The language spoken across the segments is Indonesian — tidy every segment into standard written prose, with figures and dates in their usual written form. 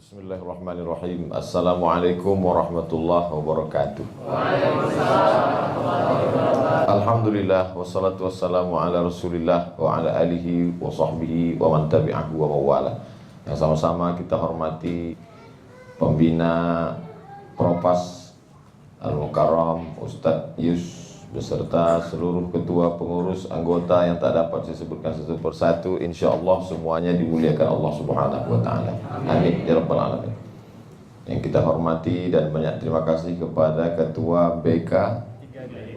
Bismillahirrahmanirrahim. Assalamualaikum warahmatullahi wabarakatuh. Alhamdulillah wassalatu wassalamu ala Rasulillah wa ala alihi wa sahbihi wa man tabi'ahu wa mawala. Yang sama-sama kita hormati pembina Propas Al-Mukarram Ustadz Yus beserta seluruh ketua pengurus anggota yang tak dapat saya sebutkan satu persatu, insyaallah semuanya dimuliakan Allah Subhanahu wa taala. Amin ya rabbal alamin. Yang kita hormati dan banyak terima kasih kepada ketua BK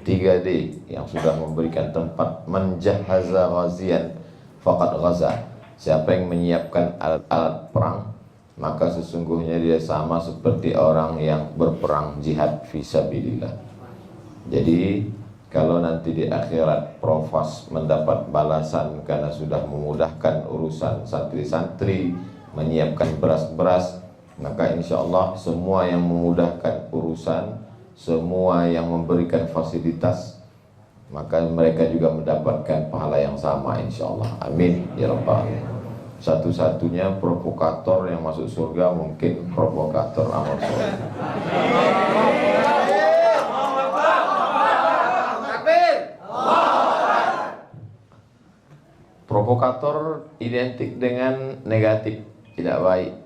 3D yang sudah memberikan tempat menjahaza ghazian faqad ghaza. Siapa yang menyiapkan alat-alat perang, maka sesungguhnya dia sama seperti orang yang berperang jihad fisabilillah. Jadi kalau nanti di akhirat Profas mendapat balasan karena sudah memudahkan urusan santri-santri, menyiapkan beras-beras, maka insya Allah semua yang memudahkan urusan, semua yang memberikan fasilitas, maka mereka juga mendapatkan pahala yang sama insya Allah. Amin ya rabbal alamin. Satu-satunya provokator yang masuk surga mungkin provokator amal soleh. Provokator identik dengan negatif, tidak baik.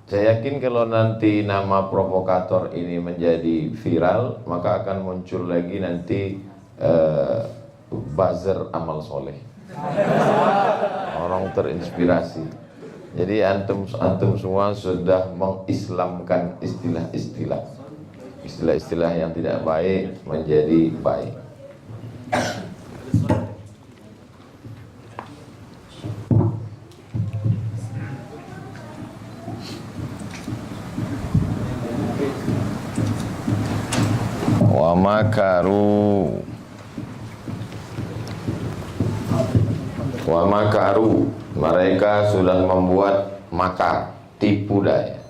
Saya yakin kalau nanti nama provokator ini menjadi viral, maka akan muncul lagi nanti buzzer amal soleh. Orang terinspirasi. Jadi antum semua sudah mengislamkan istilah-istilah yang tidak baik menjadi baik. Wa makaru, mereka sudah membuat makar, tipu daya.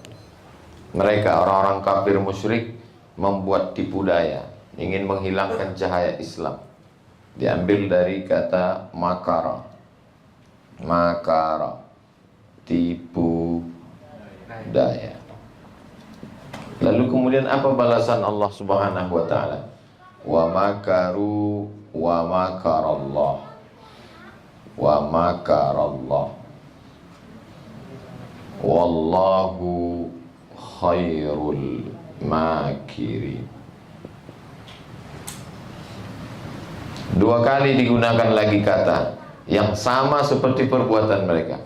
Mereka orang-orang kafir musyrik membuat tipu daya, ingin menghilangkan cahaya Islam. Diambil dari kata makara. Makara, tipu daya. Lalu kemudian apa balasan Allah Subhanahu wa taala? Wa makaru wa makarallah. Wa makarallah. Wallahu khairul makirin. Dua kali digunakan lagi kata yang sama seperti perbuatan mereka.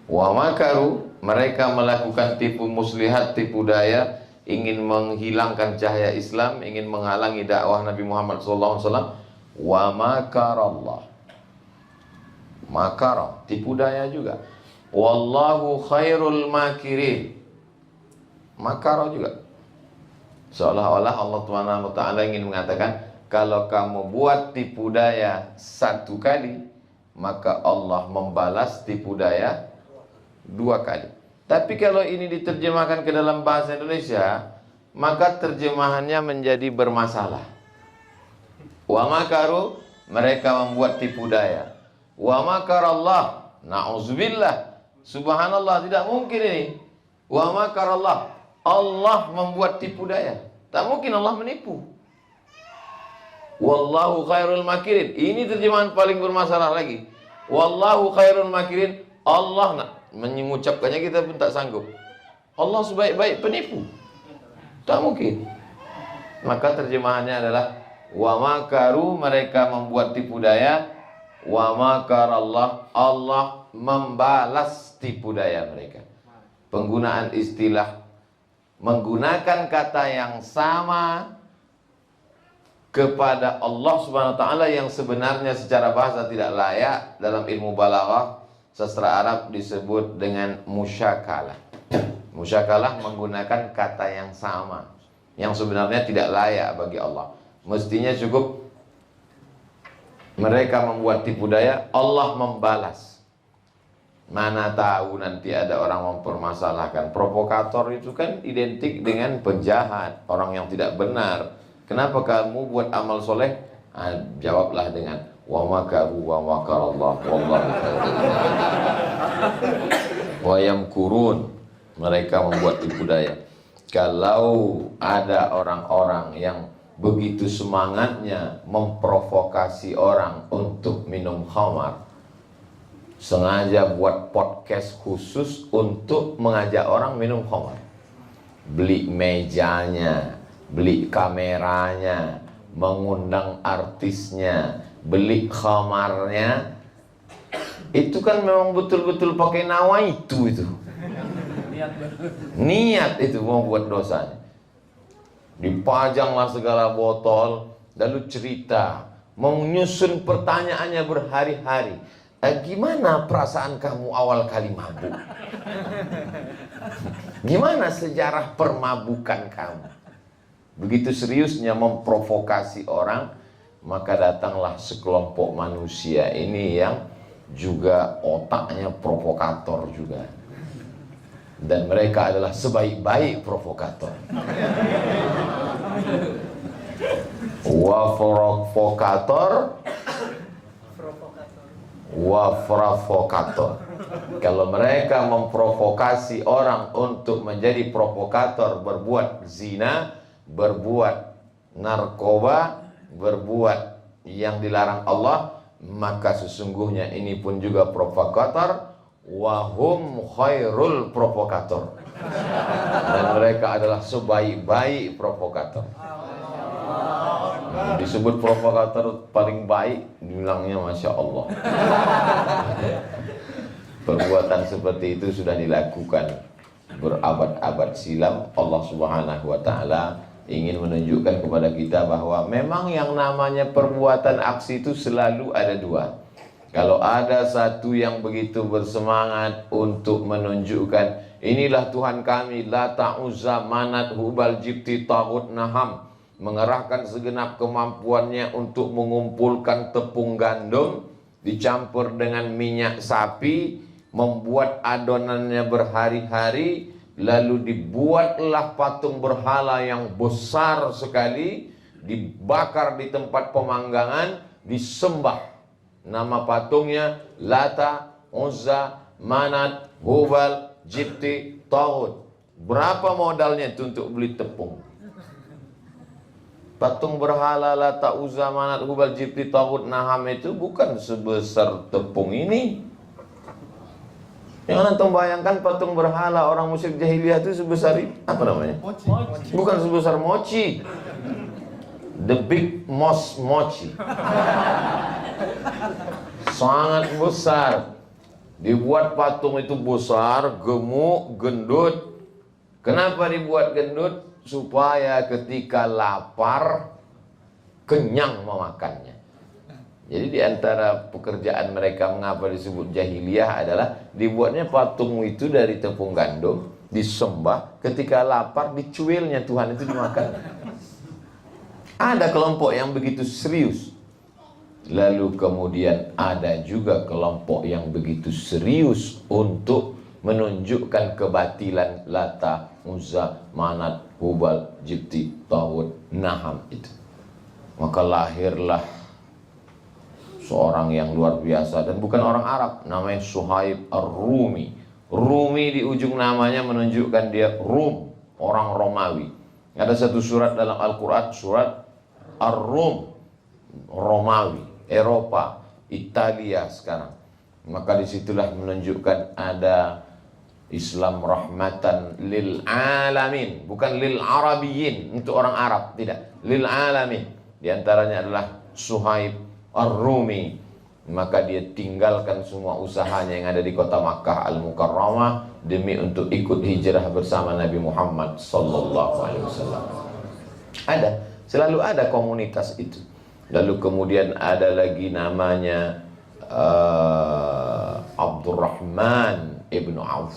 Wa makaru, mereka melakukan tipu muslihat, tipu daya, ingin menghilangkan cahaya Islam, ingin menghalangi dakwah Nabi Muhammad SAW. Wa makarallah, makara, tipu daya juga. Wallahu khairul makirin, makara juga. Seolah-olah Allah Taala ingin mengatakan, kalau kamu buat tipu daya satu kali, maka Allah membalas tipu daya dua kali. Tapi kalau ini diterjemahkan ke dalam bahasa Indonesia, maka terjemahannya menjadi bermasalah. Wa makaru, mereka membuat tipu daya. Wa makarallah, na'udzubillah, subhanallah, tidak mungkin ini. Wa makarallah, Allah membuat tipu daya. Tak mungkin Allah menipu. Wallahu khairul makirin, ini terjemahan paling bermasalah lagi. Wallahu khairul makirin, Allah mengucapkannya kita pun tak sanggup. Allah sebaik-baik penipu, tak mungkin. Maka terjemahannya adalah wa makaru, mereka membuat tipu daya. Wa makarallah, Allah membalas tipu daya mereka. Penggunaan istilah menggunakan kata yang sama kepada Allah Subhanahu wa taala yang sebenarnya secara bahasa tidak layak. Dalam ilmu balaghah sastra Arab disebut dengan musyakalah. Musyakalah menggunakan kata yang sama yang sebenarnya tidak layak bagi Allah. Mestinya cukup mereka membuat tipu daya, Allah membalas. Mana tahu nanti ada orang mempermasalahkan. Provokator itu kan identik dengan penjahat, orang yang tidak benar. Kenapa kamu buat amal soleh? Jawablah dengan wa makaru wa makarallah wallahu khairul makirin. Wa yamkurun, Mereka membuat tipu daya. Kalau ada orang-orang yang begitu semangatnya memprovokasi orang untuk minum khamar, sengaja buat podcast khusus untuk mengajak orang minum khamar, beli mejanya, beli kameranya, mengundang artisnya, beli khamarnya, itu kan memang betul-betul pakai nawa itu. Niat itu mau buat dosanya. Dipajanglah segala botol, lalu cerita, menyusun pertanyaannya berhari-hari. Gimana perasaan kamu awal kali mabuk? Gimana sejarah permabukan kamu? Begitu seriusnya memprovokasi orang, maka datanglah sekelompok manusia ini yang juga otaknya provokator juga. Dan mereka adalah sebaik-baik provokator. Wa provokator, wa provokator. Kalau mereka memprovokasi orang untuk menjadi provokator, berbuat zina, berbuat narkoba, berbuat yang dilarang Allah, maka sesungguhnya ini pun juga provokator. Wahum khairul provokator, dan mereka adalah sebaik-baik provokator. Disebut provokator paling baik, bilangnya Masya Allah. Perbuatan seperti itu sudah dilakukan berabad-abad silam. Allah Subhanahu wa ta'ala ingin menunjukkan kepada kita bahwa memang yang namanya perbuatan aksi itu selalu ada dua. Kalau ada satu yang begitu bersemangat untuk menunjukkan inilah Tuhan kami, Lata, Uzza, Manat, Hubal, Jibti, Taghut, Naham, mengerahkan segenap kemampuannya untuk mengumpulkan tepung gandum dicampur dengan minyak sapi, membuat adonannya berhari-hari, lalu dibuatlah patung berhala yang besar sekali, dibakar di tempat pemanggangan, disembah. Nama patungnya Lata, Uzza, Manat, Hubal, Jibti, Taghut. Berapa modalnya itu untuk beli tepung? Patung berhala Lata, Uzza, Manat, Hubal, Jibti, Taghut, Naham itu bukan sebesar tepung ini. Yang antum bayangkan patung berhala orang musyrik jahiliyah itu sebesar ini, apa namanya? Mochi. Bukan sebesar mochi. The big mochi. Sangat besar. Dibuat patung itu besar, gemuk, gendut. Kenapa dibuat gendut? Supaya ketika lapar, kenyang memakannya. Jadi di antara pekerjaan mereka mengapa disebut jahiliyah adalah dibuatnya patung itu dari tepung gandum, disembah, ketika lapar dicuilnya Tuhan itu dimakan. Ada kelompok yang begitu serius. Lalu kemudian ada juga kelompok yang begitu serius untuk menunjukkan kebatilan Lata, Uzza, Manat, Hubal, Jibti, Taghut, Naham itu. Maka lahirlah seorang yang luar biasa dan bukan orang Arab, namanya Suhaib Ar-Rumi. Rumi di ujung namanya menunjukkan dia Rum, orang Romawi. Ada satu surat dalam Al-Quran, surat Ar-Rum, Romawi, Eropa, Italia sekarang. Maka disitulah menunjukkan ada Islam rahmatan lil alamin, bukan lil arabiyin, untuk orang Arab, tidak, lil alamin. Di antaranya adalah Suhaib Ar-Rumi. Maka dia tinggalkan semua usahanya yang ada di kota Makkah Al-Mukarramah demi untuk ikut hijrah bersama Nabi Muhammad sallallahu alaihi wasallam. Selalu ada komunitas itu. Lalu kemudian ada lagi namanya Abdurrahman ibnu Auf,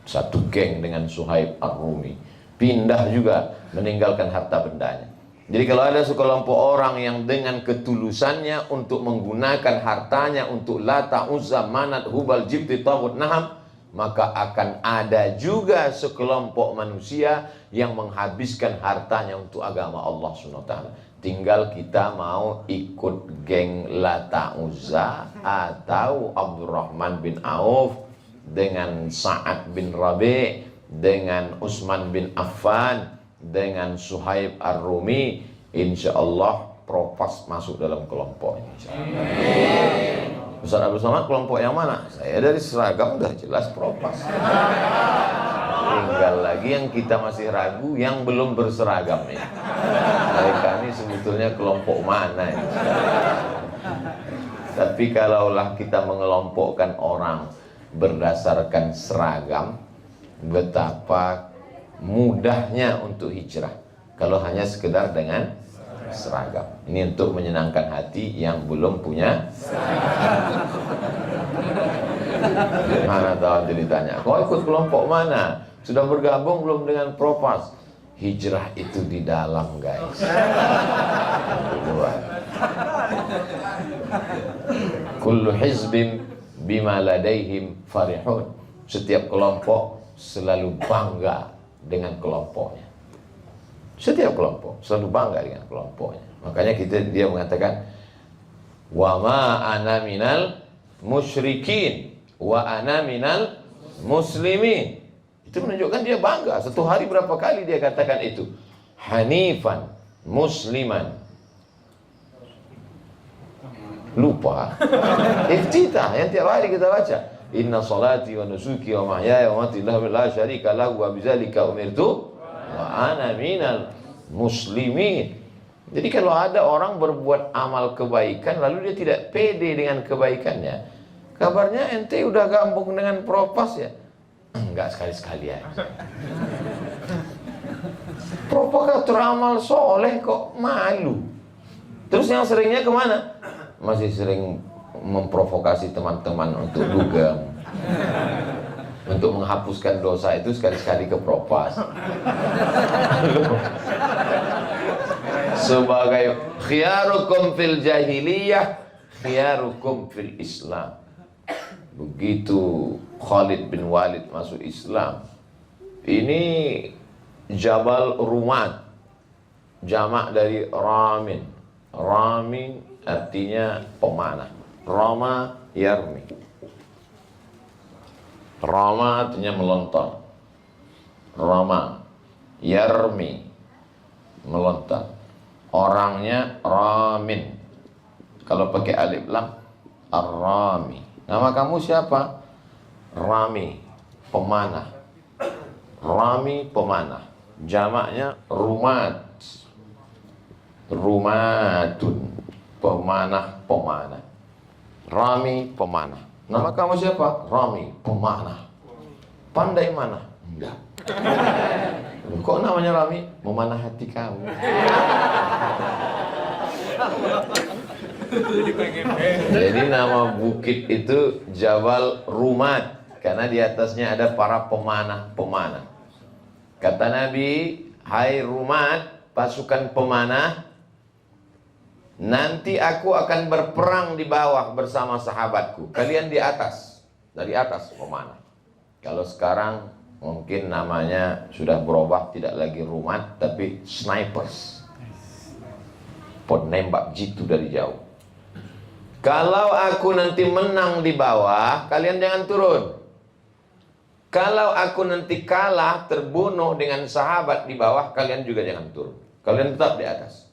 satu geng dengan Suhaib Ar-Rumi, pindah juga meninggalkan harta bendanya. Jadi kalau ada sekelompok orang yang dengan ketulusannya untuk menggunakan hartanya untuk Lata, Uzza, Manat, Hubal, Jibti, Taghut, Naham, maka akan ada juga sekelompok manusia yang menghabiskan hartanya untuk agama Allah SWT. Tinggal kita mau ikut geng Lata, Uzza atau Abdurrahman bin Auf dengan Sa'ad bin Rabi', dengan Utsman bin Affan, dengan Suhaib Ar-Rumi, insyaallah Propas masuk dalam kelompok ini. Ustaz Abdul Somad kelompok yang mana? Saya dari seragam udah jelas Propas. Tinggal lagi yang kita masih ragu, yang belum berseragam ya. Mereka ini sebetulnya kelompok mana ya? Tapi kalaulah kita mengelompokkan orang berdasarkan seragam, betapa mudahnya untuk hijrah kalau hanya sekedar dengan seragam. Ini untuk menyenangkan hati yang belum punya seragam. Mana tahu ditanya, kau ikut kelompok mana? Sudah bergabung belum dengan Propas? Hijrah itu di dalam, guys. Kullu hizbin bima ladaihim farihun. Setiap kelompok selalu bangga dengan kelompoknya. Setiap kelompok selalu bangga dengan kelompoknya. Makanya dia mengatakan, wa ma ana minal musyrikin wa ana minal muslimin. Itu menunjukkan dia bangga. Satu hari berapa kali dia katakan itu. Hanifan musliman. Lupa. Iftitah yang tiap hari kita baca. Inna salati wa nusuki wa mahyaya wa mamati lillahi la syarika lahu wa bidzalika umirtu wa ana minal muslimin. Jadi kalau ada orang berbuat amal kebaikan lalu dia tidak pede dengan kebaikannya, kabarnya ente udah gabung dengan Propas ya? Enggak, sekali-sekali ya. Propagator amal soleh kok malu. Terus yang seringnya kemana? Masih sering memprovokasi teman-teman untuk dugem, untuk menghapuskan dosa itu sekali-sekali ke Propas. Sebagai khiyarukum fil jahiliyah, khiyarukum fil Islam. Begitu Khalid bin Walid masuk Islam, ini Jabal Rumat, jamak dari Ramin. Ramin artinya pemanah. Rama yarmi. Rama artinya melontar. Rama yarmi, melontar. Orangnya Ramin. Kalau pakai alif lam, Ar-Rami. Nama kamu siapa? Rami, pemanah. Rami, pemanah. Jamaknya Rumat. Rumatun, pemanah. Rami, pemanah. Nama kamu siapa? Rami, pemanah. Pandai mana? Enggak. Kok namanya Rami? Memanah hati kamu. Jadi nama bukit itu Jabal Rumat, karena di atasnya ada para pemanah. Kata Nabi, hai Rumat, pasukan pemanah, nanti aku akan berperang di bawah bersama sahabatku. Kalian di atas, dari atas pemanah. Kalau sekarang mungkin namanya sudah berubah, tidak lagi Rumat, tapi snipers. Penembak jitu dari jauh. Kalau aku nanti menang di bawah, kalian jangan turun. Kalau aku nanti kalah, terbunuh dengan sahabat di bawah, kalian juga jangan turun. Kalian tetap di atas.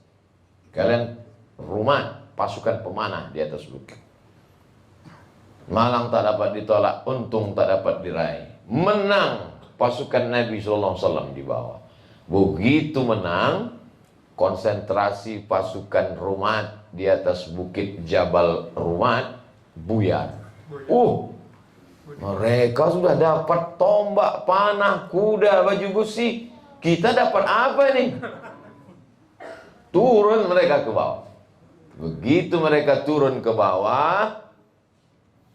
Kalian Rumat, pasukan pemanah di atas bukit. Malang tak dapat ditolak, untung tak dapat diraih. Menang pasukan Nabi SAW di bawah. Begitu menang, konsentrasi pasukan Rumat di atas bukit Jabal Rumat buyar. Mereka sudah dapat tombak, panah, kuda, baju besi. Kita dapat apa nih? Turun mereka ke bawah. Begitu mereka turun ke bawah,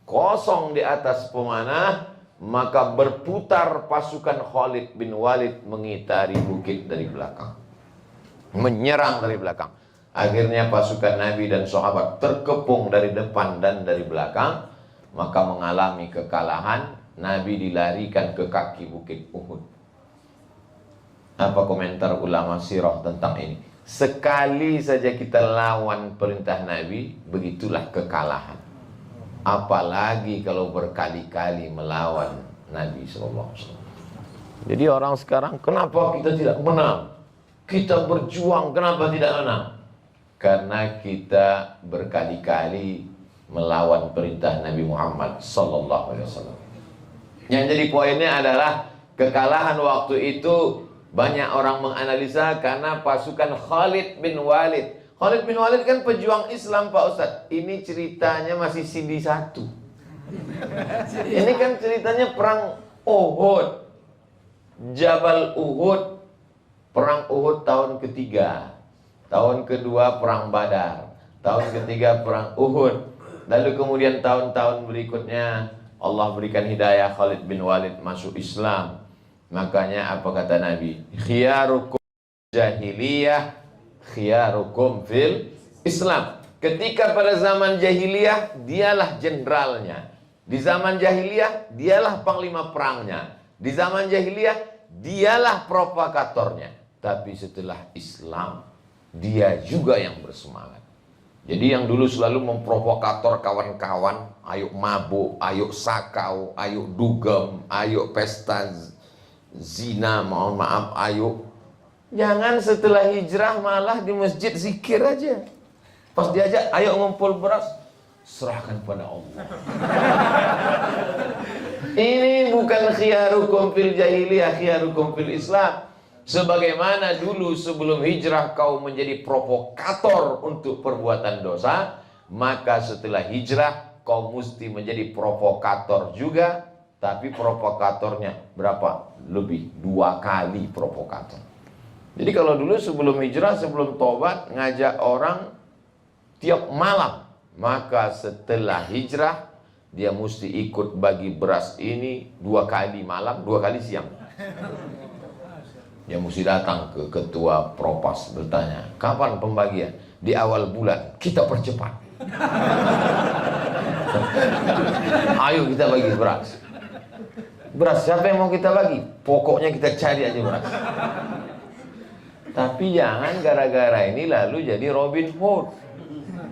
kosong di atas pemanah, maka berputar pasukan Khalid bin Walid mengitari bukit dari belakang, menyerang dari belakang. Akhirnya pasukan Nabi dan sahabat terkepung dari depan dan dari belakang, maka mengalami kekalahan. Nabi dilarikan ke kaki bukit Uhud. Apa komentar ulama sirah tentang ini? Sekali saja kita lawan perintah Nabi, begitulah kekalahan. apalagi kalau berkali-kali melawan Nabi SAW. Jadi orang sekarang, kenapa kita tidak menang? Kita berjuang, kenapa tidak menang? Karena kita berkali-kali melawan perintah Nabi Muhammad SAW. Yang jadi poinnya adalah kekalahan waktu itu banyak orang menganalisa karena pasukan Khalid bin Walid. Khalid bin Walid kan pejuang Islam, Pak Ustadz. Ini ceritanya masih CD 1. Ini kan ceritanya perang Uhud, Jabal Uhud, perang Uhud tahun ketiga. Tahun kedua perang Badar, tahun ketiga perang Uhud. Lalu kemudian tahun-tahun berikutnya Allah berikan hidayah, Khalid bin Walid masuk Islam. Makanya apa kata Nabi? Khiyarukum jahiliyah, khiyarukum fil Islam. Ketika pada zaman jahiliyah, dialah jenderalnya. Di zaman jahiliyah, dialah panglima perangnya. Di zaman jahiliyah, dialah provokatornya. Tapi setelah Islam, dia juga yang bersemangat. Jadi yang dulu selalu memprovokator kawan-kawan, ayo mabuk, ayo sakau, ayo dugem, ayo pesta zina, mohon maaf, ayo. Jangan setelah hijrah malah di masjid zikir aja. Pas diajak, ayo ngumpul beras, serahkan pada Allah. Ini bukan khiyarukum fil jahiliyah, khiyarukum fil Islam. Sebagaimana dulu sebelum hijrah kau menjadi provokator untuk perbuatan dosa, maka setelah hijrah kau mesti menjadi provokator juga. Tapi provokatornya berapa? Lebih 2 kali provokator. Jadi kalau dulu sebelum hijrah, sebelum tobat, ngajak orang tiap malam, maka setelah hijrah dia mesti ikut bagi beras ini 2 kali malam, 2 kali siang. Dia mesti datang ke ketua propas bertanya, kapan pembagian? Di awal bulan, kita percepat. Ayo kita bagi beras. Beras siapa yang mau kita bagi? Pokoknya kita cari aja beras. Tapi jangan gara-gara ini lalu jadi Robin Hood,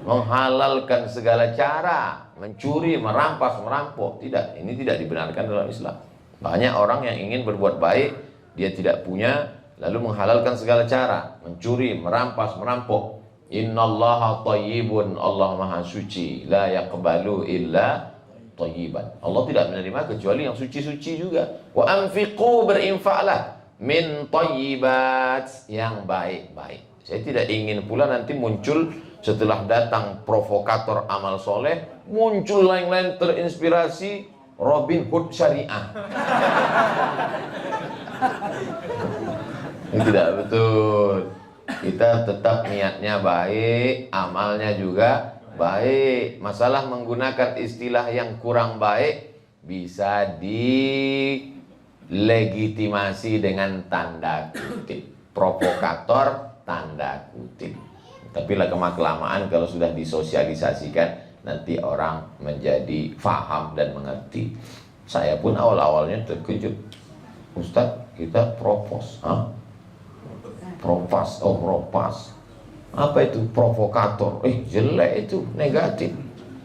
menghalalkan segala cara, mencuri, merampas, merampok. Tidak, ini tidak dibenarkan dalam Islam. Banyak orang yang ingin berbuat baik, dia tidak punya, lalu menghalalkan segala cara, mencuri, merampas, merampok. Innallaha thayyibun, Allah maha suci, la yaqbalu illa thayyiban. Allah tidak menerima kecuali yang suci-suci juga. Wa anfiqu, berinfaklah, min thayyibat, yang baik-baik. Saya tidak ingin pula nanti muncul setelah datang provokator amal soleh, muncul lain-lain terinspirasi Robin Hood syariah. Ini tidak betul. Kita tetap niatnya baik, amalnya juga baik. Masalah menggunakan istilah yang kurang baik bisa dilegitimasi dengan tanda kutip. Provokator tanda kutip. Tapi lah kelamaan kalau sudah disosialisasikan, nanti orang menjadi faham dan mengerti. Saya pun awal-awalnya terkejut. Ustadz, kita propos, propas, propas. Apa itu? Provokator. Jelek itu, negatif.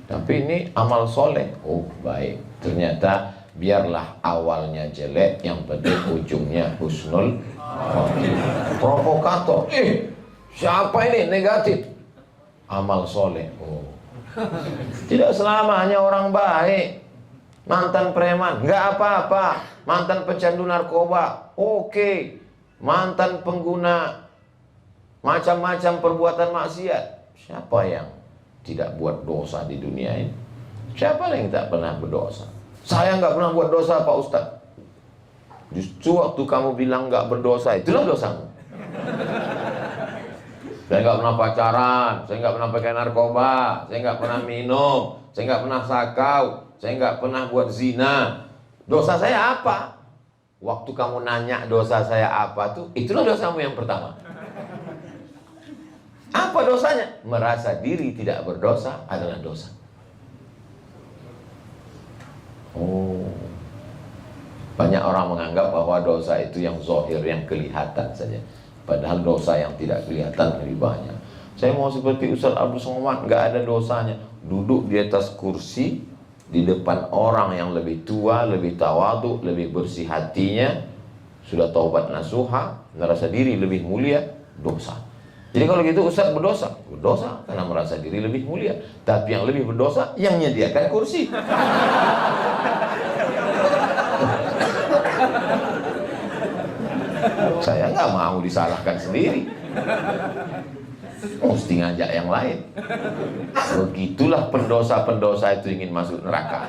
Tapi ini amal soleh. Oh, baik. Ternyata biarlah awalnya jelek, yang penting ujungnya husnul khotimah. Provokator. Siapa ini? Negatif. Amal soleh. Oh. Tidak selamanya orang baik. Mantan preman, nggak apa-apa. Mantan pecandu narkoba, oke. Mantan pengguna macam-macam perbuatan maksiat. Siapa yang tidak buat dosa di dunia ini? Siapa yang tak pernah berdosa? Saya nggak pernah buat dosa, Pak Ustadz. Justru waktu kamu bilang nggak berdosa, itulah dosamu. Saya nggak pernah pacaran, saya nggak pernah pakai narkoba, saya nggak pernah minum, saya nggak pernah sakau, saya nggak pernah buat zina. Dosa saya apa? Waktu kamu nanya dosa saya apa tuh, itulah dosamu yang pertama. Apa dosanya? Merasa diri tidak berdosa adalah dosa. Oh, banyak orang menganggap bahwa dosa itu yang zahir, yang kelihatan saja. Padahal dosa yang tidak kelihatan lebih banyak. Saya mau seperti Ustaz Abdul Somad, nggak ada dosanya. Duduk di atas kursi, di depan orang yang lebih tua, lebih tawadhu, lebih bersih hatinya, sudah taubat nasuha, merasa diri lebih mulia, dosa. Jadi kalau gitu ustaz berdosa karena merasa diri lebih mulia. Tapi yang lebih berdosa yang menyediakan kursi. Saya nggak mau disalahkan sendiri, mesti ngajak yang lain. Begitulah pendosa-pendosa itu ingin masuk neraka.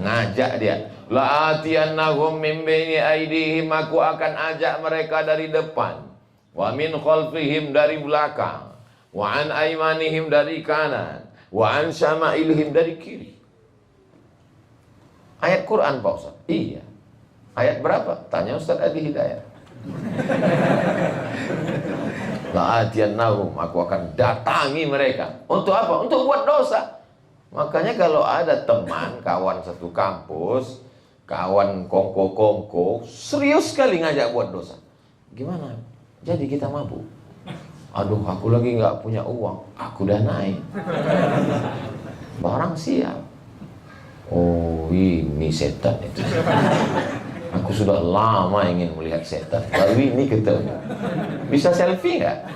Ngajak dia, la atiyannahum min baini aydihim, aku akan ajak mereka dari depan, wa min khalfihim, dari belakang, wa an aymanihim, dari kanan, wa an syama'ilihim, dari kiri. Ayat Quran Pak Ustaz? Iya. Ayat berapa? Tanya Ustaz Adi Hidayat. La'atiyannahum, aku akan datangi mereka. Untuk apa? Untuk buat dosa. Makanya kalau ada teman, kawan satu kampus, kawan kongko-kongko, serius sekali ngajak buat dosa. Gimana? Jadi kita mabuk. Aduh, aku lagi nggak punya uang. Aku udah naik. Barang siap. Oh, ini setan itu. Aku sudah lama ingin melihat setan, baru ini ketemu. Bisa selfie nggak?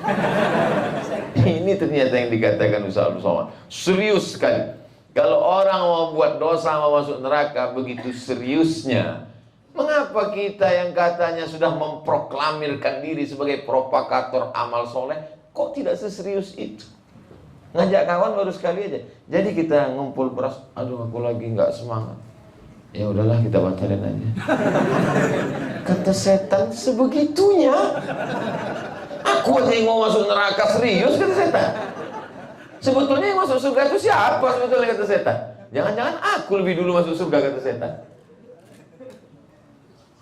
Ini ternyata yang dikatakan Ustaz Abdul Somad. Serius sekali. Kalau orang mau buat dosa, mau masuk neraka, begitu seriusnya. Mengapa kita yang katanya sudah memproklamirkan diri sebagai propagator amal soleh, kok tidak seserius itu? Ngajak kawan baru sekali aja. Jadi kita ngumpul beras, aduh aku lagi nggak semangat. Ya udahlah, kita batalin aja. Kata setan sebegitunya. Aku aja yang mau masuk neraka, serius kata setan. Sebetulnya yang masuk surga itu siapa sebetulnya, kata setan? Jangan-jangan aku lebih dulu masuk surga, kata setan.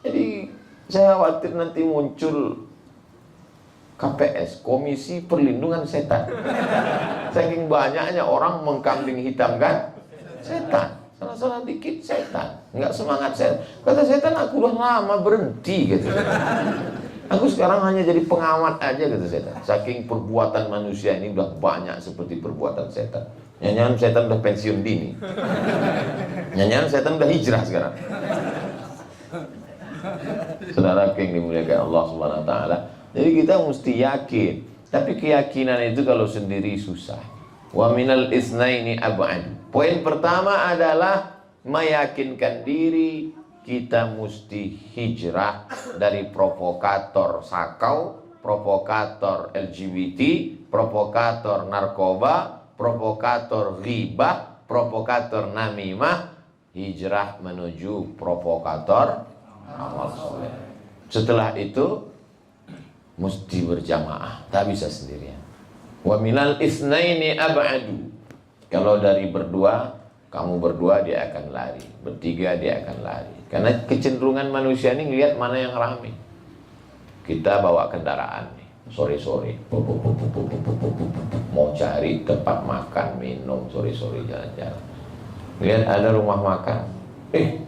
Jadi saya khawatir nanti muncul KPS, Komisi Perlindungan Setan. Saking banyaknya orang mengkambing hitamkan setan. Salah-salah dikit setan, nggak semangat setan. Kata setan, aku udah lama berhenti gitu. Aku sekarang hanya jadi pengamat aja, kata setan. Saking perbuatan manusia ini udah banyak seperti perbuatan setan. Nyanyian setan udah pensiun dini. Nyanyian setan udah hijrah sekarang. Saudara yang dimuliakan Allah Subhanahu Wa Taala. Jadi kita mesti yakin. Tapi keyakinan itu kalau sendiri susah. Wa minal isnaini ab'ad. Poin pertama adalah meyakinkan diri kita mesti hijrah dari provokator sakau, provokator LGBT, provokator narkoba, provokator ghibah, provokator namimah, hijrah menuju provokator amal soleh. Setelah itu mesti berjamaah, tak bisa sendirian. Wa minal isnaini ab'adu. Kalau dari berdua, kamu berdua dia akan lari, bertiga dia akan lari. Karena kecenderungan manusia ini ngelihat mana yang ramai. Kita bawa kendaraan nih, sore-sore, mau cari tempat makan, minum, sore-sore jalan-jalan. Lihat ada rumah makan,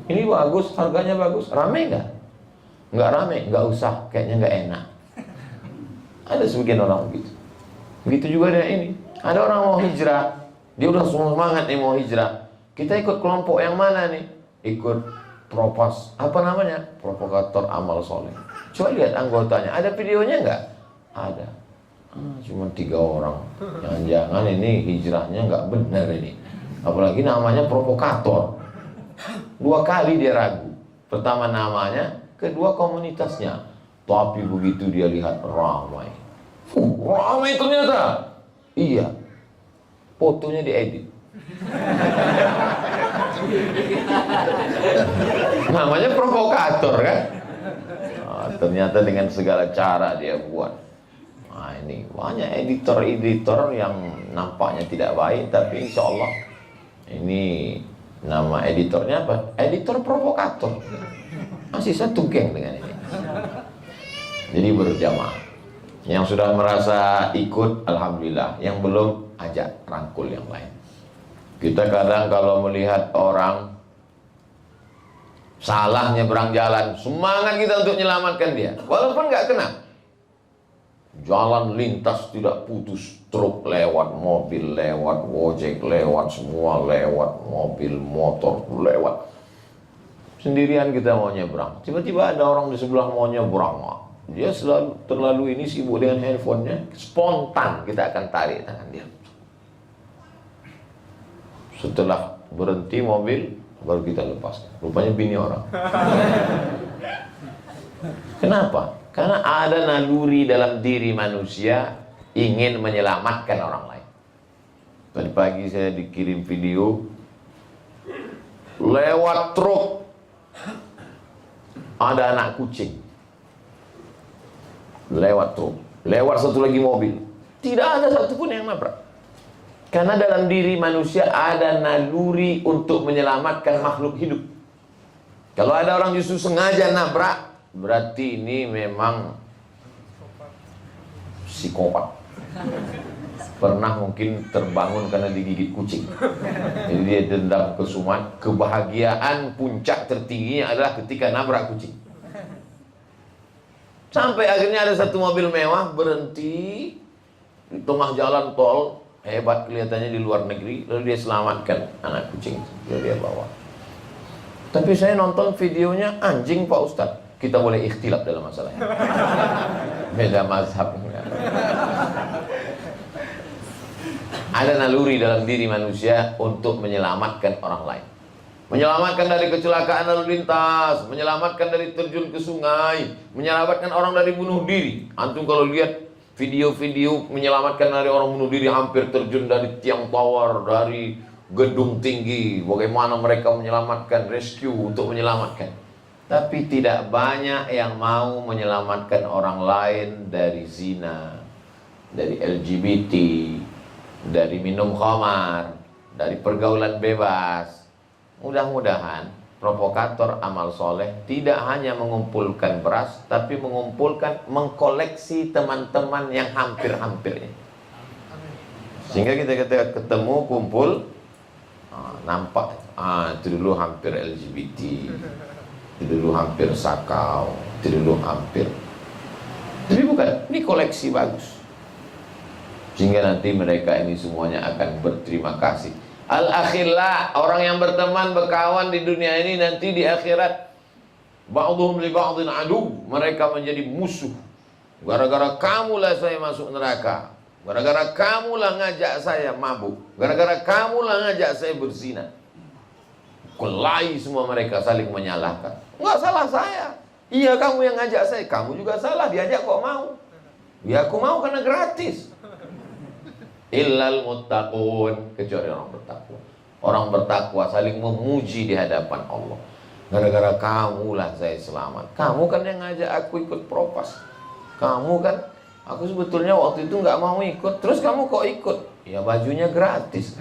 ini bagus, harganya bagus, rame nggak? Nggak rame, nggak usah, kayaknya nggak enak. Ada sebagian orang begitu. Begitu juga dengan ini. Ada orang mau hijrah, dia udah semangat nih mau hijrah. Kita ikut kelompok yang mana nih? Ikut propos, apa namanya? Provokator amal soleh. Coba lihat anggotanya, ada videonya nggak? Ada. Cuma 3 orang. Jangan-jangan ini hijrahnya nggak benar ini. Apalagi namanya provokator. 2 kali dia ragu. Pertama namanya, kedua komunitasnya. Tapi begitu dia lihat ramai. Ramai ternyata. Iya. Fotonya diedit. Namanya provokator kan? Ternyata dengan segala cara dia buat. Nah ini banyak editor-editor yang nampaknya tidak baik, tapi insya Allah ini nama editornya apa? Editor provokator. Masih satu geng dengan ini. Jadi berjamaah. Yang sudah merasa ikut, alhamdulillah. Yang belum, ajak rangkul yang lain. Kita kadang kalau melihat orang salah nyebrang jalan, semangat kita untuk menyelamatkan dia, walaupun nggak kena. Jalan lintas tidak putus, truk lewat, mobil lewat, ojek lewat, semua lewat, mobil, motor lewat. Sendirian kita mau nyebrang, tiba-tiba ada orang di sebelah mau nyebrang. Dia terlalu ini sibuk dengan handphonenya, spontan kita akan tarik tangan dia. Setelah berhenti mobil, baru kita lepaskan. Rupanya bini orang. Kenapa? Karena ada naluri dalam diri manusia ingin menyelamatkan orang lain. Tadi pagi saya dikirim video lewat truk ada anak kucing. Lewat truk, lewat satu lagi mobil. Tidak ada satupun yang nabrak. Karena dalam diri manusia ada naluri untuk menyelamatkan makhluk hidup. Kalau ada orang justru sengaja nabrak, berarti ini memang psikopat. Pernah mungkin terbangun karena digigit kucing. Jadi dia dendam kesumat. Kebahagiaan puncak tertingginya adalah ketika nabrak kucing. Sampai akhirnya ada satu mobil mewah berhenti di tengah jalan tol. Hebat kelihatannya di luar negeri. Lalu dia selamatkan anak kucing. Lalu dia bawa. Tapi saya nonton videonya, anjing Pak Ustadz. Kita boleh ikhtilaf dalam masalahnya. Beda mazhab. Ada naluri dalam diri manusia untuk menyelamatkan orang lain. Menyelamatkan dari kecelakaan lalu lintas, menyelamatkan dari terjun ke sungai, menyelamatkan orang dari bunuh diri. Antum kalau lihat video-video menyelamatkan dari orang bunuh diri, hampir terjun dari tiang tower, dari gedung tinggi, bagaimana mereka menyelamatkan, rescue untuk menyelamatkan. Tapi tidak banyak yang mau menyelamatkan orang lain dari zina, dari LGBT, dari minum khamar, dari pergaulan bebas. Mudah-mudahan provokator amal soleh tidak hanya mengumpulkan beras, tapi mengkoleksi teman-teman yang hampir-hampirnya. Sehingga kita ketemu, kumpul, nampak, itu dulu hampir LGBT, itu dulu hampir sakau, itu dulu hampir. Tapi bukan, ini koleksi bagus. Sehingga nanti mereka ini semuanya akan berterima kasih. Al-akhillah, orang yang berteman, berkawan di dunia ini, nanti di akhirat ba'dhum li ba'dhin adu, mereka menjadi musuh. Gara-gara kamulah saya masuk neraka, gara-gara kamulah ngajak saya mabuk, gara-gara kamulah ngajak saya berzina. Kelahi semua mereka, saling menyalahkan. Enggak salah saya. Iya, kamu yang ngajak saya. Kamu juga salah, diajak kok mau. Ya aku mau karena gratis. Illal muttaqun, kecuali orang bertakwa. Orang bertakwa saling memuji di hadapan Allah. Gara-gara kamulah saya selamat. Kamu kan yang ngajak aku ikut propas. Kamu kan, aku sebetulnya waktu itu nggak mau ikut. Terus kamu kok ikut? Ya bajunya gratis.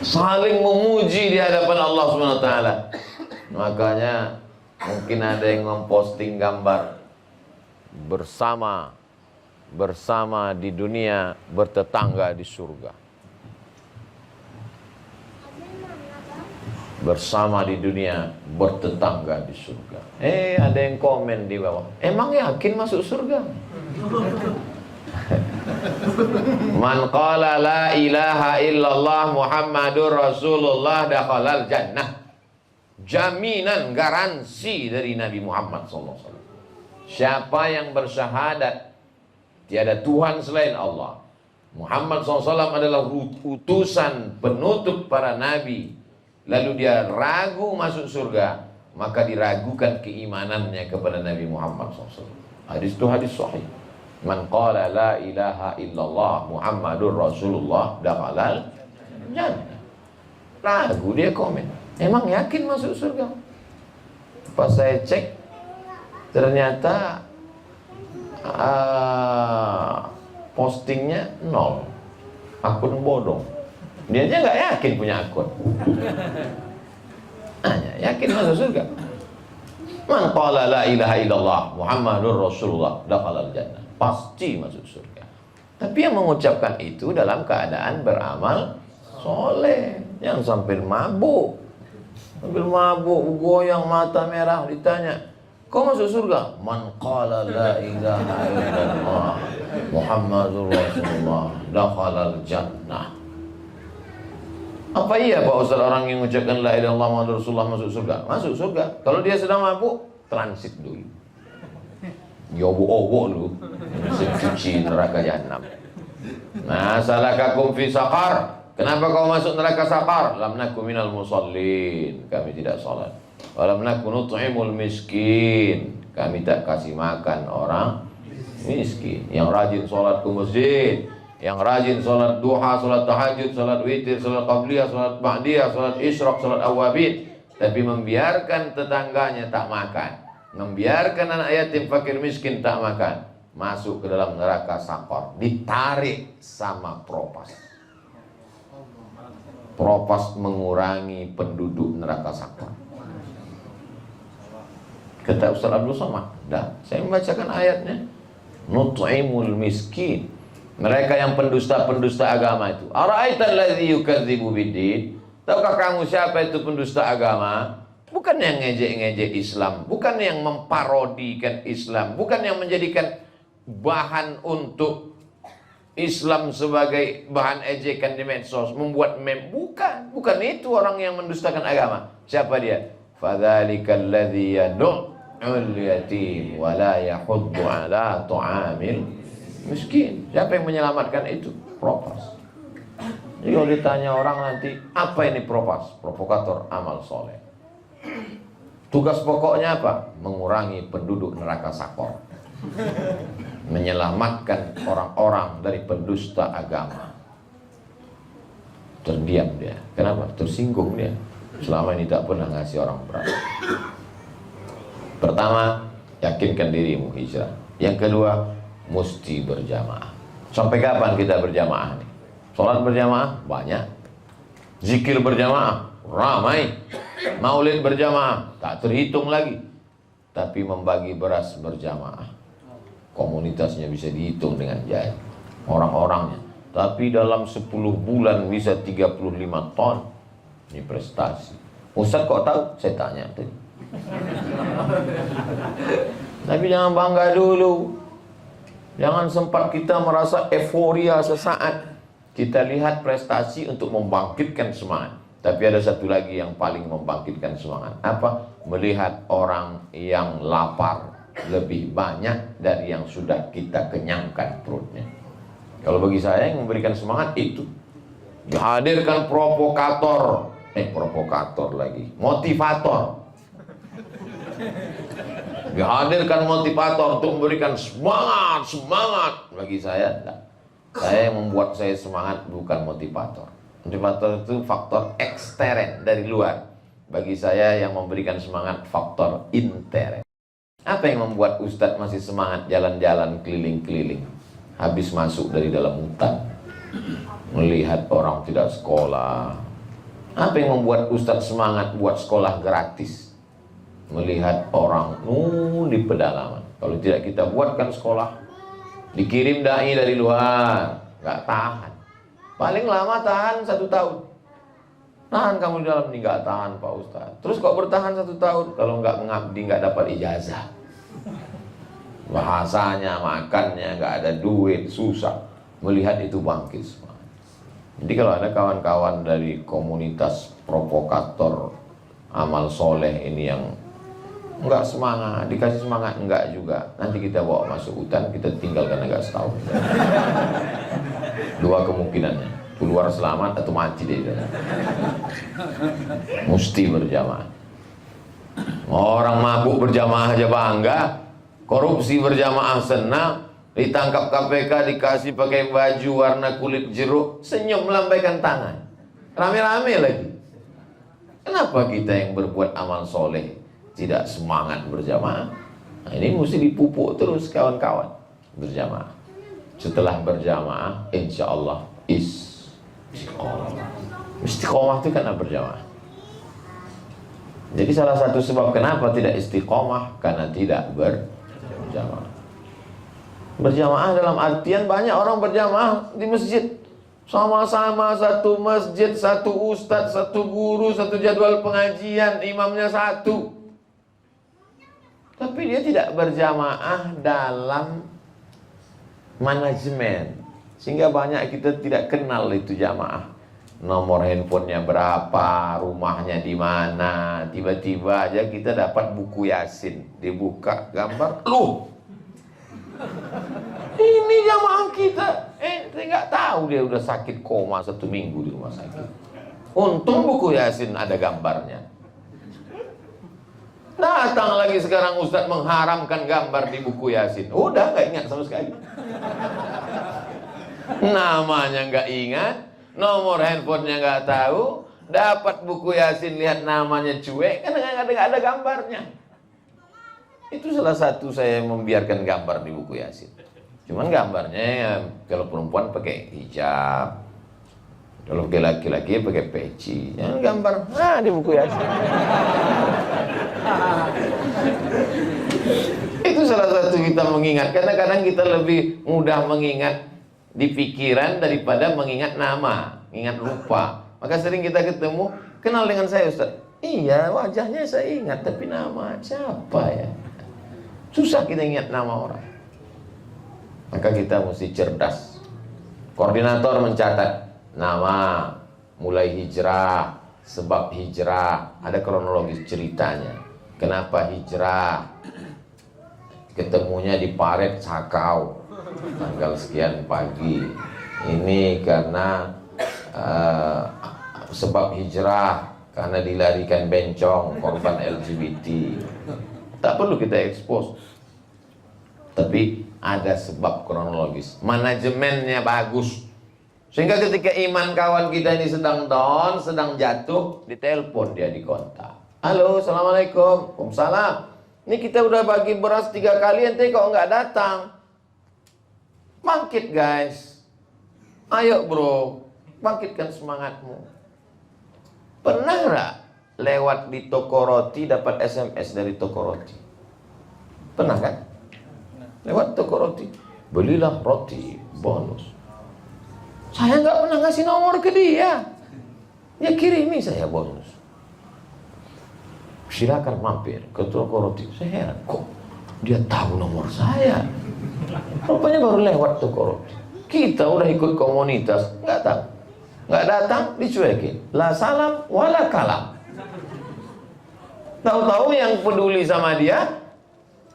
Saling memuji di hadapan Allah SWT. Makanya mungkin ada yang memposting gambar bersama di dunia, bertetangga di surga. Bersama di dunia, bertetangga di surga. Ada yang komen di bawah, emang yakin masuk surga? Man qala la ilaha illallah Muhammadur Rasulullah dakhalal jannah. Jaminan, garansi dari Nabi Muhammad SAW. Siapa yang bersyahadat tiada Tuhan selain Allah, Muhammad SAW adalah utusan penutup para nabi, lalu dia ragu masuk surga, maka diragukan keimanannya kepada Nabi Muhammad SAW. Hadis itu hadis sahih. Man qala la ilaha illallah Muhammadur Rasulullah dakhalal jannah. Ragu, dia komen, emang yakin masuk surga? Pas saya cek, ternyata postingnya 0, akun bodong. Dia aja nggak yakin punya akun. Hanya yakin masuk surga. Man qala la ilaha illallah Muhammadur Rasulullah dakhalal jannah, pasti masuk surga. Tapi yang mengucapkan itu dalam keadaan beramal soleh, yang sambil mabuk, goyang mata merah. Ditanya, Kau masuk surga? Man qala la ilaha illallah Muhammadur Rasulullah dakhalal jannah. Apa iya Pak Ustaz orang yang mengucapkan la ilaha illallah Muhammadur Rasulullah masuk surga? Masuk surga. Kalau dia sedang mabuk, transit dulu. Yobo-obo lu, cuci neraka jahanam. Nah, salakakum fi saqar. Kenapa kau masuk neraka saqar? Lam nakum minal musallin. Kami tidak salat. Walam nakun nut'imul miskin. Kami tak kasih makan orang miskin. Yang rajin salat ke masjid, yang rajin salat duha, salat tahajud, salat witir, salat qabliyah, salat ba'diyah, salat isyraq, salat awabid, tapi membiarkan tetangganya tak makan, membiarkan anak yatim fakir miskin tak makan, masuk ke dalam neraka saqar, ditarik sama propas. Propas mengurangi penduduk neraka saqar. Kata Ustaz Abdul Somad, saya membacakan ayatnya. Nut'imul miskin. Mereka yang pendusta-pendusta agama itu. Ara'aital ladzi yukadzibu biddin? Tahukah kamu siapa itu pendusta agama? Bukan yang ngejek-ngejek Islam, bukan yang memparodikan Islam, bukan yang menjadikan bahan untuk Islam sebagai bahan ejekan di medsos, membuat meme. Bukan itu orang yang mendustakan agama. Siapa dia? Fadzalikal ladzi yad'ul yatim wa la yahuddu ala ta'amil miskin. Siapa yang menyelamatkan itu? Propas. Jadi kalau ditanya orang nanti, apa ini propas? Provokator amal soleh. Tugas pokoknya apa? Mengurangi penduduk neraka saqar, menyelamatkan orang-orang dari pendusta agama. Terdiam dia. Kenapa? Tersinggung dia. Selama ini tak pernah ngasih orang berat. Pertama, yakinkan dirimu hijrah. Yang kedua, mesti berjamaah. Sampai kapan kita berjamaah nih? Sholat berjamaah banyak, zikir berjamaah ramai, maulid berjamaah tak terhitung lagi. Tapi membagi beras berjamaah, komunitasnya bisa dihitung dengan jari, orang-orangnya. Tapi dalam 10 bulan bisa 35 ton. Ini prestasi. Ustaz kok tahu? Saya tanya tadi. Tapi jangan bangga dulu. Jangan sempat kita merasa euforia sesaat. Kita lihat prestasi untuk membangkitkan semangat. Tapi ada satu lagi yang paling membangkitkan semangat. Apa? Melihat orang yang lapar lebih banyak dari yang sudah kita kenyangkan perutnya. Kalau bagi saya yang memberikan semangat itu. Dihadirkan provokator lagi, motivator. Dihadirkan motivator untuk memberikan semangat bagi saya. Enggak. Saya yang membuat saya semangat bukan motivator. Motivator itu faktor ekstern dari luar. Bagi saya yang memberikan semangat faktor intern. Apa yang membuat Ustadz masih semangat jalan-jalan keliling-keliling habis masuk dari dalam hutan, melihat orang tidak sekolah? Apa yang membuat Ustadz semangat buat sekolah gratis? Melihat orang di pedalaman. Kalau tidak kita buatkan sekolah, dikirim dai dari luar, nggak tahan. Paling lama tahan 1 tahun. Tahan kamu di dalam ini, nggak tahan Pak Ustadz. Terus kok bertahan 1 tahun? Kalau nggak mengabdi, nggak dapat ijazah. Bahasanya, makannya, nggak ada duit, susah. Melihat itu bangkit semua. Jadi kalau ada kawan-kawan dari komunitas provokator amal soleh ini yang enggak semangat, dikasih semangat enggak juga, nanti kita bawa masuk hutan, kita tinggalkan agak setahun. 2 kemungkinannya, keluar selamat atau mati deh. Mesti berjamaah. Orang mabuk berjamaah aja bangga, korupsi berjamaah senang, ditangkap KPK dikasih pakai baju warna kulit jeruk, senyum melambaikan tangan, rame-rame lagi. Kenapa kita yang berbuat amal soleh tidak semangat berjamaah? Nah, ini mesti dipupuk terus kawan-kawan, berjamaah. Setelah berjamaah, insya Allah istiqomah. Istiqomah itu karena berjamaah. Jadi salah satu sebab kenapa tidak istiqomah, karena tidak berjamaah. Berjamaah dalam artian banyak orang berjamaah di masjid, sama-sama satu masjid, satu ustadz, satu guru, satu jadwal pengajian, imamnya satu. Tapi dia tidak berjamaah dalam manajemen, sehingga banyak kita tidak kenal itu jamaah. Nomor handphonenya berapa, rumahnya di mana. Tiba-tiba aja kita dapat buku Yasin, dibuka gambar, loh, ini jamaah kita. Saya nggak tahu dia udah sakit koma 1 minggu di rumah sakit. Untung buku Yasin ada gambarnya. Datang lagi sekarang Ustadz mengharamkan gambar di buku Yasin. Udah nggak ingat sama sekali. Namanya nggak ingat, nomor handphonenya nggak tahu, dapat buku Yasin lihat namanya cuek, kan nggak ada gambarnya. Itu salah satu saya membiarkan gambar di buku Yasin. Cuman gambarnya ya, kalau perempuan pakai hijab, kalau laki-laki pakai peci. Jangan gambar di buku Yasin. Itu salah satu kita mengingat. Kadang-kadang kita lebih mudah mengingat di pikiran daripada mengingat nama, ingat lupa. Maka sering kita ketemu, kenal dengan saya Ustaz. Iya, wajahnya saya ingat, tapi nama siapa ya? Susah kita ingat nama orang. Maka kita mesti cerdas. Koordinator mencatat nama, mulai hijrah, sebab hijrah, ada kronologis ceritanya. Kenapa hijrah? Ketemunya di Paret Sakau tanggal sekian pagi. Ini karena sebab hijrah, karena dilarikan bencong korban LGBT. Tak perlu kita expose, tapi ada sebab kronologis. Manajemennya bagus, sehingga ketika iman kawan kita ini sedang down, sedang jatuh, ditelepon dia, di kontak. Halo, assalamualaikum. Waalaikumsalam. Ini kita udah bagi beras 3 kali, ente kok nggak datang? Bangkit guys, ayo bro, bangkitkan semangatmu. Pernah nggak lewat di toko roti dapat SMS dari toko roti? Pernah kan? Lewat toko roti, belilah roti bonus. Saya nggak pernah ngasih nomor ke dia, dia kirimi saya bonus. Silakan mampir ke toko roti. Saya heran, kok dia tahu nomor saya? Rupanya baru lewat toko roti. Kita udah ikut komunitas, nggak tahu, nggak datang, dicuekin. La salam wala kalam. Tahu-tahu yang peduli sama dia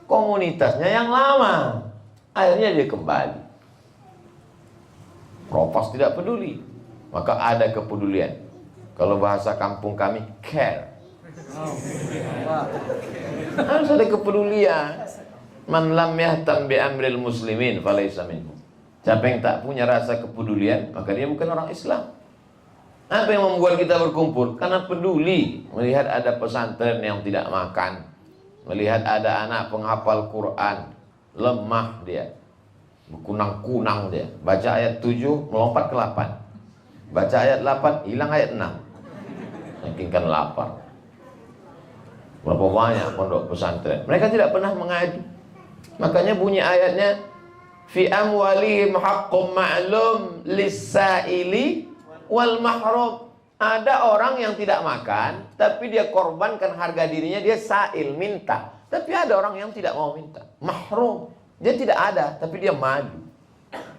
komunitasnya yang lama. Akhirnya dia kembali. Propas tidak peduli, maka ada kepedulian. Kalau bahasa kampung kami, care. Harus ada kepedulian. Man lam yahtam bi amril muslimin falaysa minhum. Siapa yang tak punya rasa kepedulian, maka dia bukan orang Islam. Apa yang membuat kita berkumpul? Karena peduli melihat ada pesantren yang tidak makan, melihat ada anak penghafal Quran, lemah dia, berkunang-kunang dia, baca ayat 7 melompat ke 8, baca ayat 8 hilang ayat 6, saking kan lapar. Berapa banyak pondok pesantren, mereka tidak pernah mengadu. Makanya bunyi ayatnya, fi amwalihim haqqum ma'lum lis-sa'ili wal mahrum. Ada orang yang tidak makan, tapi dia korbankan harga dirinya, dia sa'il, minta. Tapi ada orang yang tidak mau minta, mahrum. Dia tidak ada, tapi dia maju.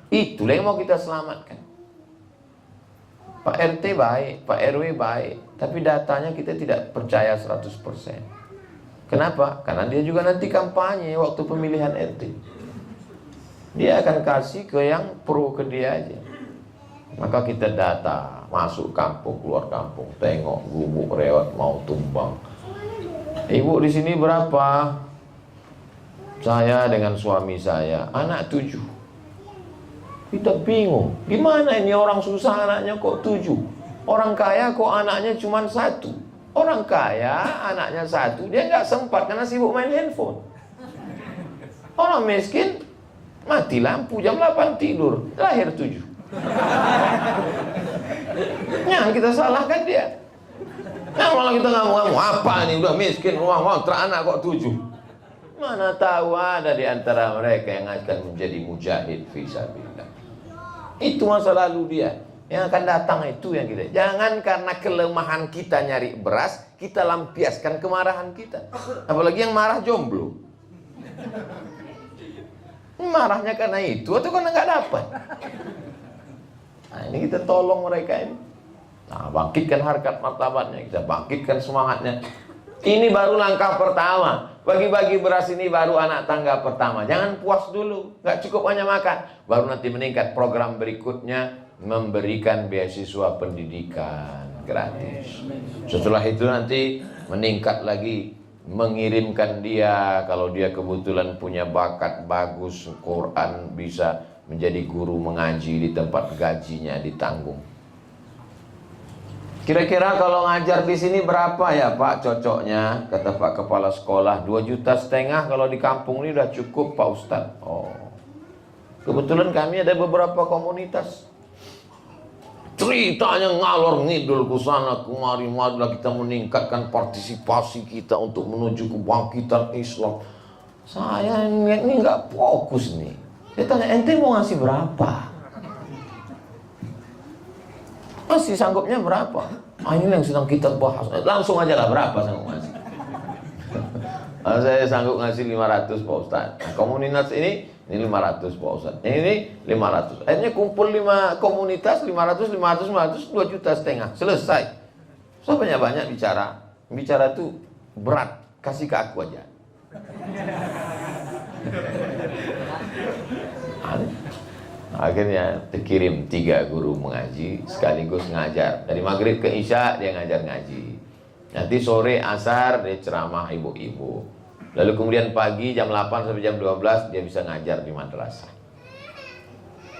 Itulah yang mau kita selamatkan. Pak RT baik, Pak RW baik, tapi datanya kita tidak percaya 100%. Kenapa? Karena dia juga nanti kampanye waktu pemilihan RT. Dia akan kasih ke yang pro ke dia aja. Maka kita data, masuk kampung, keluar kampung, tengok gubuk rewat mau tumbang. Ibu di sini berapa? Saya dengan suami saya, anak 7. Kita bingung, gimana ini orang susah anaknya kok 7? Orang kaya kok anaknya cuma 1? Orang kaya anaknya 1, dia nggak sempat karena sibuk main handphone. Orang miskin mati lampu jam 8 tidur, lahir 7. Yang kita salahkan dia. Nah, malah kita ngamuk-ngamuk, apa nih udah miskin, rumah kontrak anak kok 7. Mana tahu ada di antara mereka yang akan menjadi mujahid fisabilillah. Itu masa lalu dia. Yang akan datang itu yang kita. Jangan karena kelemahan kita nyari beras, kita lampiaskan kemarahan kita. Apalagi yang marah jomblo. Marahnya karena itu atau karena nggak dapat? Nah, ini kita tolong mereka ini. Nah, bangkitkan harkat martabatnya, kita bangkitkan semangatnya. Ini baru langkah pertama. Bagi-bagi beras ini baru anak tangga pertama. Jangan puas dulu, nggak cukup hanya makan. Baru nanti meningkat program berikutnya, memberikan beasiswa pendidikan gratis. Setelah itu nanti meningkat lagi, mengirimkan dia, kalau dia kebetulan punya bakat bagus, Quran, bisa menjadi guru mengaji di tempat gajinya ditanggung. Kira-kira kalau ngajar di sini berapa ya Pak cocoknya? Kata Pak Kepala Sekolah, 2,5 juta kalau di kampung ini udah cukup Pak Ustadz. Oh, kebetulan kami ada beberapa komunitas. Ceritanya ngalor ngidul ke sana kemari, marilah kita meningkatkan partisipasi kita untuk menuju kebangkitan Islam. Saya ini nggak fokus nih. Dia tanya, ente mau ngasih berapa? Masih sanggupnya berapa? Ah, ini yang sedang kita bahas. Langsung aja lah, berapa sanggup ngasih? Saya sanggup ngasih 500 Pak Ustaz. Nah, komunitas ini 500 Pak Ustaz. Ini 500. Akhirnya kumpul 5 komunitas, 500, 2,5 juta. Selesai. So banyak-banyak bicara. Bicara itu berat. Kasih ke aku aja. Akhirnya terkirim 3 guru mengaji sekaligus ngajar. Dari maghrib ke isya dia ngajar ngaji. Nanti sore asar dia ceramah ibu-ibu. Lalu kemudian pagi jam 8 sampai jam 12 dia bisa ngajar di madrasah.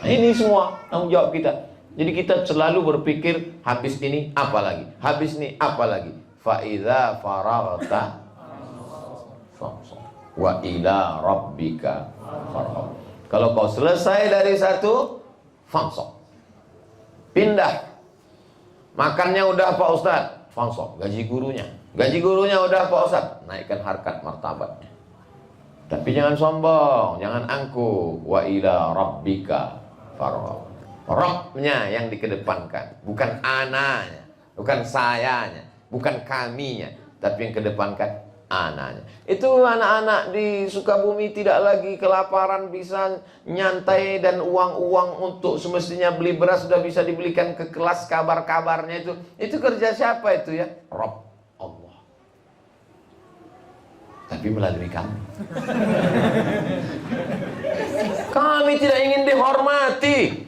Nah, ini semua tanggung jawab kita. Jadi kita selalu berpikir habis ini apa lagi? Habis ini apa lagi? Fa idza faraghta fansab wa ila rabbika farghab. Kalau kau selesai dari satu, fansab. Pindah. Makannya udah Pak Ustadz, fansab. Gaji gurunya. Gaji gurunya udah Pak Ustadz, naikkan harkat martabatnya. Tapi jangan sombong, jangan angkuh. Wa ila rabbika farghab. Rabbnya yang dikedepankan, bukan ananya, bukan sayanya, bukan kaminya, tapi yang kedepankan anaknya. Itu anak-anak di Sukabumi tidak lagi kelaparan, bisa nyantai, dan uang-uang untuk semestinya beli beras sudah bisa dibelikan ke kelas kabar-kabarnya itu. Itu kerja siapa itu ya? Rabb, Allah. Tapi melalui kami. Kami tidak ingin dihormati.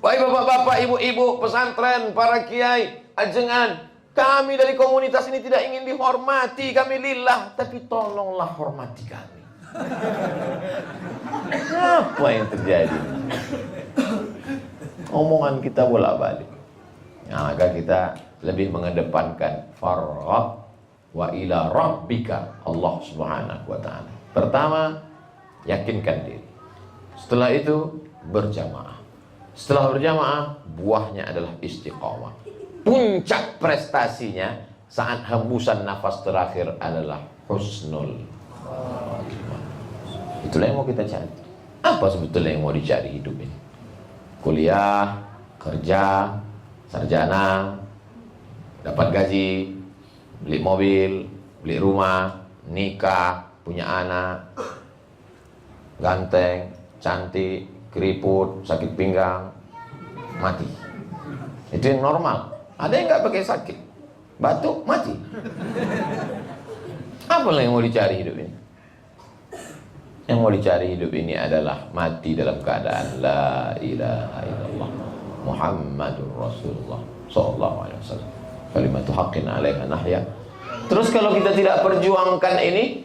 Baik bapak-bapak, ibu-ibu, pesantren, para kiai, ajengan. Kami dari komunitas ini tidak ingin dihormati, kami lillah, tapi tolonglah hormati kami. Apa yang terjadi? Omongan kita bolak-balik. Nah, maka kita lebih mengedepankan farghab wa ila rabbika, Allah Subhanahu wa taala. Pertama, yakinkan diri. Setelah itu berjamaah. Setelah berjamaah, buahnya adalah istiqamah. Puncak prestasinya saat hembusan nafas terakhir adalah husnul khatimah. Itulah yang mau kita cari. Apa sebetulnya yang mau dicari hidup ini? Kuliah, kerja, sarjana, dapat gaji, beli mobil, beli rumah, nikah, punya anak, ganteng, cantik, keriput, sakit pinggang, mati. Itu yang normal. Ada yang nggak pakai sakit, batuk, mati. Apa yang mau dicari hidup ini? Yang mau dicari hidup ini adalah mati dalam keadaan la ilaha illallah Muhammadur Rasulullah sallallahu alaihi wasallam. Kalimatu haqqin 'alaiha nahya. Terus kalau kita tidak perjuangkan ini,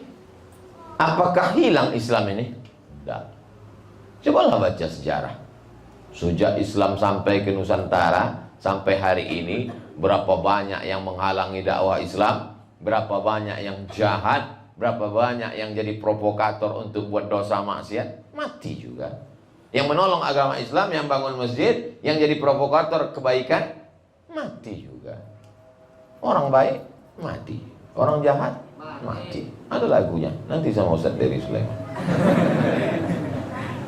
apakah hilang Islam ini? Tidak. Cobalah baca sejarah. Sejak Islam sampai ke Nusantara sampai hari ini, berapa banyak yang menghalangi dakwah Islam, berapa banyak yang jahat, berapa banyak yang jadi provokator untuk buat dosa maksiat, mati juga. Yang menolong agama Islam, yang bangun masjid, yang jadi provokator kebaikan, mati juga. Orang baik, mati. Orang jahat, mati. Ada lagunya, nanti sama Ustaz Dery Sulaiman.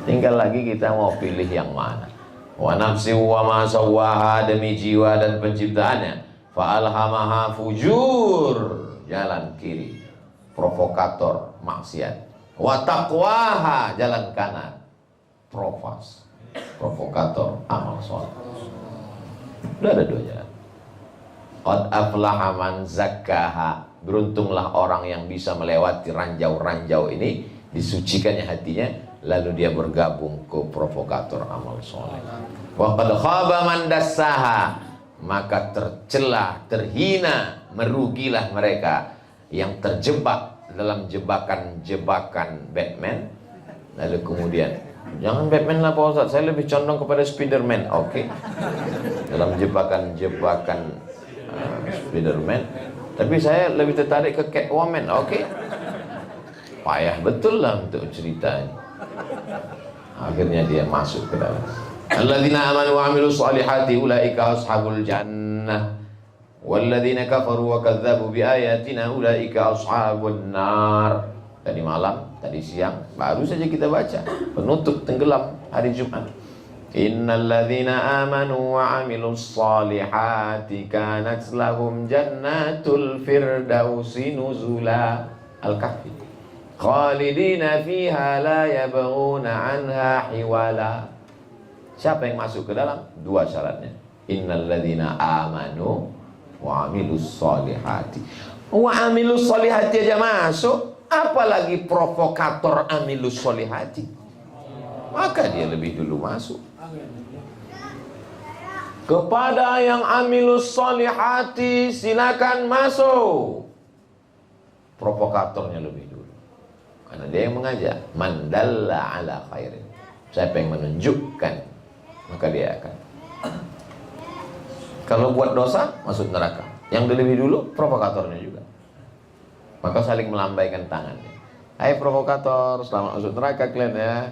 Tinggal lagi kita mau pilih yang mana. Wa nafsi wa ma sawwaha, demi jiwa dan penciptaannya, fa alhamaha fujur, jalan kiri, provokator maksiat. wa taqwaha, jalan kanan. Provokator amal soleh. Udah ada dua jalan. Qad aflaha man zakkaha, beruntunglah orang yang bisa melewati ranjau-ranjau ini, disucikannya hatinya, lalu dia bergabung ke provokator amal soleh. Wa qad khaba man dassaha, maka tercela, terhina, merugilah mereka yang terjebak dalam jebakan-jebakan Batman. Lalu kemudian, jangan Batman lah Pak Ustaz, saya lebih condong kepada Spiderman. Oke. Dalam jebakan-jebakan Spiderman, tapi saya lebih tertarik ke Catwoman. Oke. Payah betul lah untuk cerita ini. Akhirnya dia masuk ke dalam. Alladzina amanu wa amilus solihati ulaika ashabul jannah walladzina kafaru wa kadzdzabu biayatina ulaika ashabun nar. Tadi malam, tadi siang, baru saja kita baca penutup tenggelam hari Jumat. Innalladzina amanu wa amilus solihati kanat lahum jannatul firdausi nuzula. Al-Kahfi. Khalidina fiha la yabghuna anha hiwala. Siapa yang masuk ke dalam? Dua syaratnya. Innalladzina amanu wa amilus solihati. Wa amilus solihati aja masuk, apalagi provokator amilus solihati. Maka dia lebih dulu masuk. Kepada yang amilus solihati silakan masuk. Provokatornya lebih dulu, karena dia yang mengajak. Mandalla ala khairin, siapa yang menunjukkan, maka dia akan. Kalau buat dosa masuk neraka. Yang lebih dulu provokatornya juga. Maka saling melambaikan tangannya. Hai provokator, selamat masuk neraka kalian ya.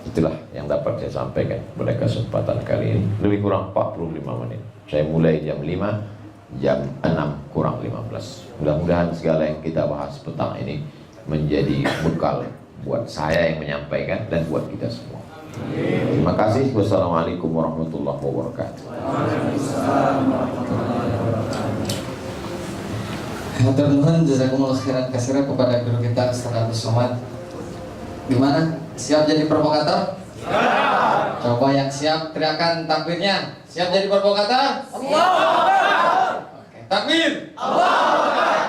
Itulah yang dapat saya sampaikan pada kesempatan kali ini. Lebih kurang 45 menit. Saya mulai jam 5, jam 6 kurang 15. Mudah-mudahan segala yang kita bahas petang ini menjadi bekal buat saya yang menyampaikan dan buat kita semua. Terima kasih. Wassalamualaikum warahmatullahi wabarakatuh. Hatur nuhun jazakumullah khairan katsiran kepada guru kita Ustaz Abdus Somad. Gimana? Siap jadi provokator? Siap. Coba yang siap teriakan takbirnya. Siap jadi provokator? Allah. Oke, takbir. Allah.